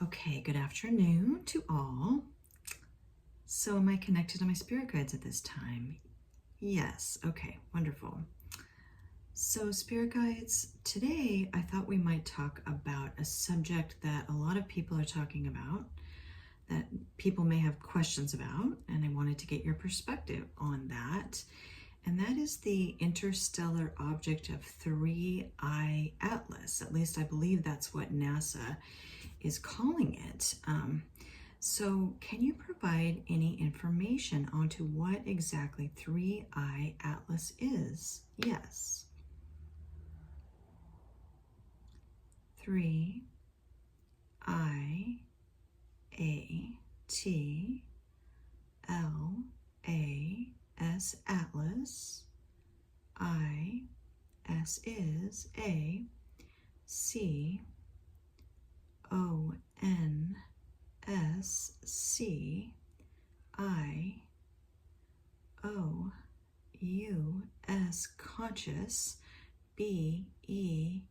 Okay, good afternoon to all. So, am I connected to my spirit guides at this time? Yes, okay, wonderful. So, spirit guides, today I thought we might talk about a subject that a lot of people are talking about, that people may have questions about, and I wanted to get your perspective on that. And that is the interstellar object of 3I Atlas. At least I believe that's what NASA is calling it. So can you provide any information onto what exactly 3I Atlas is? Yes. 3I A T L A S Atlas. I S is A C O N S C I O U S conscious BEING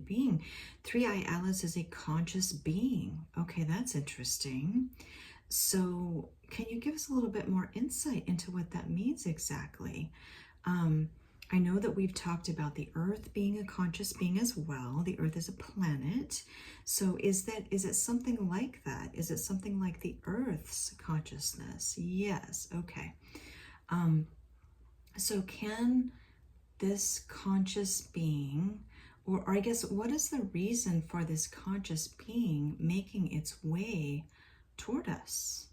being. 3I Atlas is a conscious being. Okay, that's interesting. So can you give us a little bit more insight into what that means exactly? I know that we've talked about the Earth being a conscious being as well. The Earth is a planet. So is it something like that? Is it something like the Earth's consciousness? Yes. Okay. So can this conscious being, or I guess, what is the reason for this conscious being making its way toward us?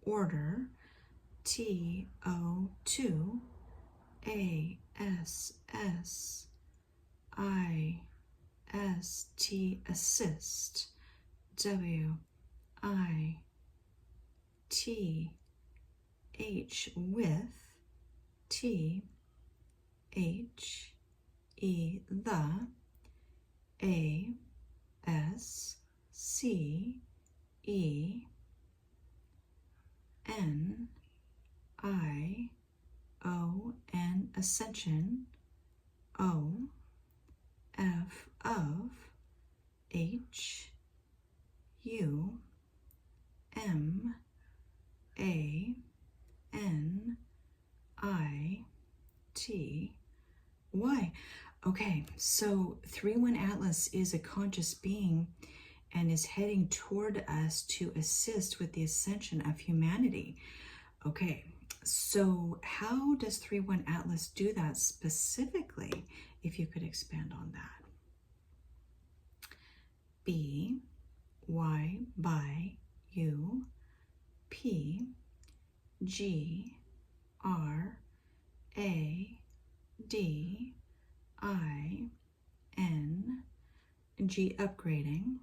INNORDER, TO2 ASSIST, assist, WITH, with, THE, the, ASCENION, ascension, OF, of, HUMANITY. Okay, so 3-1 Atlas is a conscious being and is heading toward us to assist with the ascension of humanity. Okay, so how does 3-1 Atlas do that specifically? If you could expand on that. B, Y, by, U, P, G, R, A, D, I, N, G, upgrading,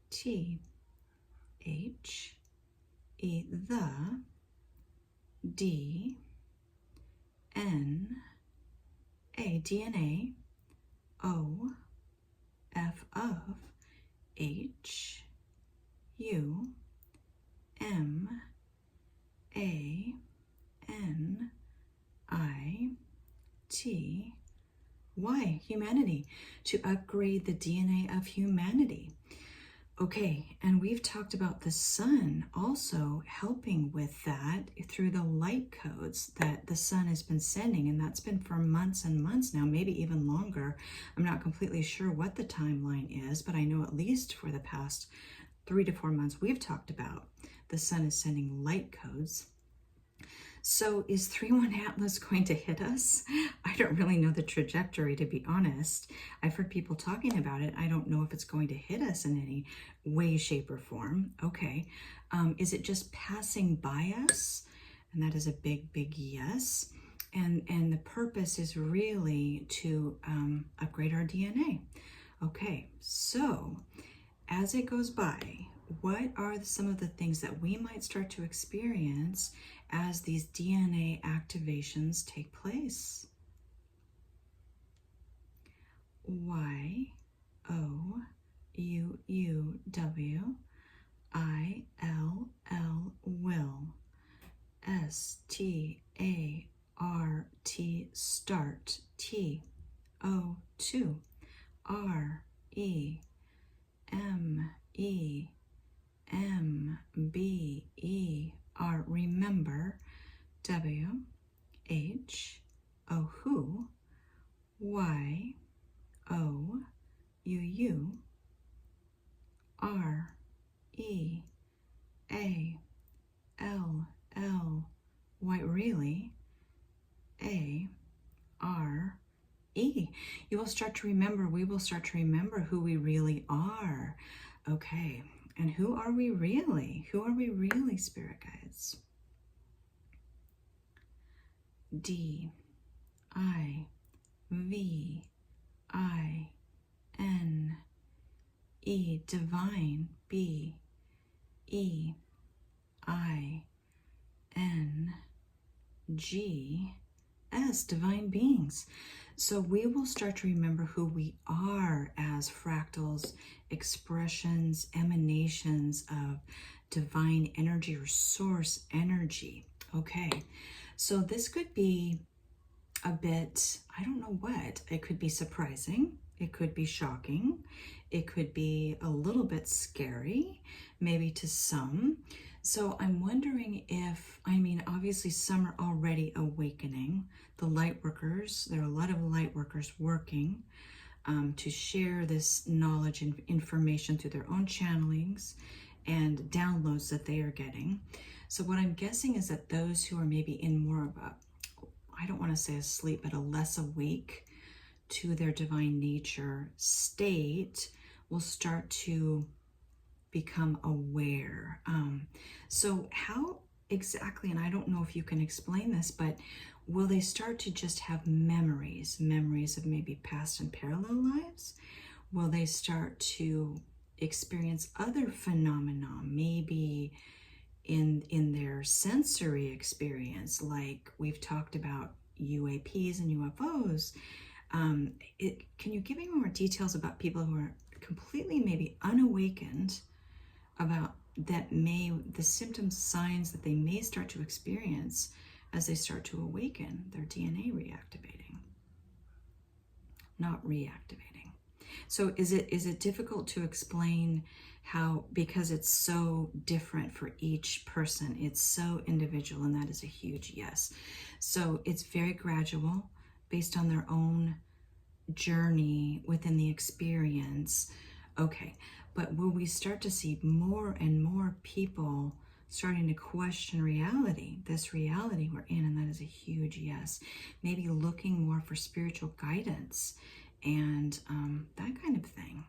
T, H, E, the, D, N, A, DNA, O, F, of, H, U, M, A, N, I, T, Y, humanity, to upgrade the DNA of humanity. Okay, and we've talked about the sun also helping with that through the light codes that the sun has been sending, and that's been for months and months now, maybe even longer. I'm not completely sure what the timeline is, but I know at least for the past 3 to 4 months we've talked about the sun is sending light codes. So is 3-1 Atlas going to hit us? I don't really know the trajectory, to be honest. I've heard people talking about it. I don't know if it's going to hit us in any way, shape, or form. Okay. Is it just passing by us? And that is a big, big yes. And the purpose is really to upgrade our DNA. Okay, so as it goes by, what are some of the things that we might start to experience as these DNA activations take place? Y, will. S-T-A-R-T, start, T-O-2, R-E-M-E-M-B-E-R, remember, W-H-O, who, Y-O-U-U, R-E-A-L-L, why really, A-R-E. You will start to remember, we will start to remember who we really are. Okay, and who are we really? Who are we really, spirit guides? D-I-V-I-N-E, divine, B-E-I-N-G-S, divine beings. So we will start to remember who we are as fractals, expressions, emanations of divine energy or source energy. Okay, so this could be a bit, I don't know what, it could be surprising, it could be shocking, it could be a little bit scary, maybe to some. So I'm wondering if, I mean, obviously some are already awakening. The light workers, there are a lot of light workers working to share this knowledge and information through their own channelings and downloads that they are getting. So what I'm guessing is that those who are maybe in more of a, I don't want to say asleep, but a less awake to their divine nature state will start to become aware. So how exactly, and I don't know if you can explain this, but will they start to just have memories of maybe past and parallel lives? Will they start to experience other phenomena, maybe in their sensory experience, like we've talked about UAPs and UFOs? Can you give me more details about people who are completely maybe unawakened about that, the symptoms, signs that they may start to experience as they start to awaken, their DNA reactivating, not reactivating? So is it difficult to explain how, because it's so different for each person, it's so individual, and that is a huge yes. So it's very gradual based on their own journey within the experience. Okay, but will we start to see more and more people starting to question reality, this reality we're in? And that is a huge yes. Maybe looking more for spiritual guidance and that kind of thing.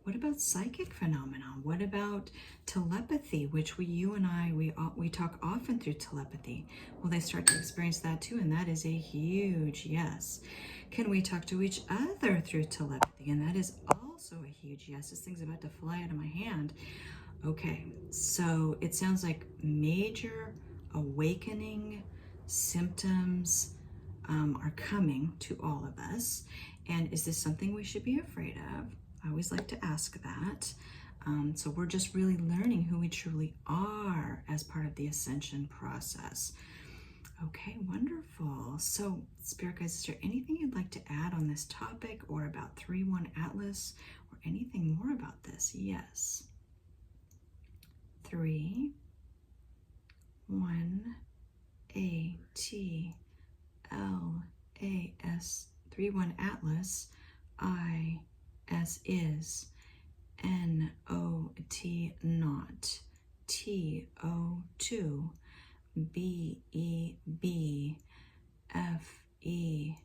What about psychic phenomena? What about telepathy, which you and I, we talk often through telepathy? Will they start to experience that too? And that is a huge yes. Can we talk to each other through telepathy? And that is also a huge yes. This thing's about to fly out of my hand. Okay, so it sounds like major awakening symptoms are coming to all of us. And is this something we should be afraid of? I always like to ask that. So we're just really learning who we truly are as part of the ascension process. Okay, wonderful. So Spirit guides, is there anything you'd like to add on this topic or about 3-1 Atlas or anything more about this? Yes. 3-1 ATLAS, 3-1 Atlas, IS is NOT not, TO2 BEB FEARED.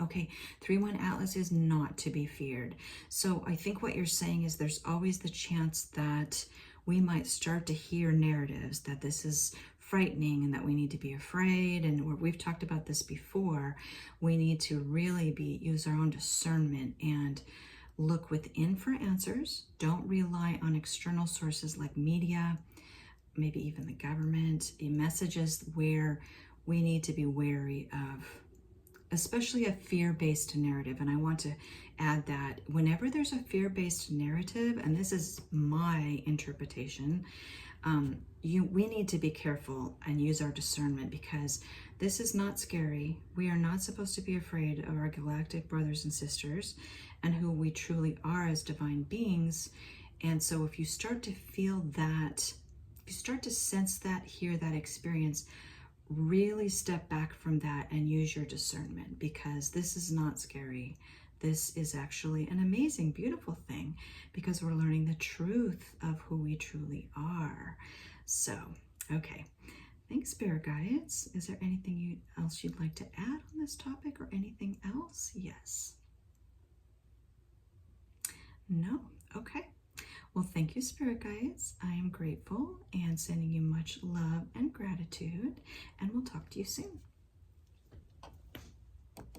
Okay, 3-1 Atlas is not to be feared. So I think what you're saying is there's always the chance that we might start to hear narratives that this is frightening and that we need to be afraid. And we've talked about this before. We need to really use our own discernment and look within for answers. Don't rely on external sources like media, maybe even the government, messages where we need to be wary of especially a fear-based narrative. And I want to add that whenever there's a fear-based narrative, and this is my interpretation, we need to be careful and use our discernment, because this is not scary. We are not supposed to be afraid of our galactic brothers and sisters and who we truly are as divine beings. And so if you start to feel that, if you start to sense that, hear that, experience, really step back from that and use your discernment, because this is not scary. This is actually an amazing, beautiful thing, because we're learning the truth of who we truly are. So, okay. Thanks, Spirit Guides. Is there anything else you'd like to add on this topic, or anything else? Yes. No? Okay. Well, thank you, Spirit Guides. I am grateful and sending you much love and gratitude, and we'll talk to you soon.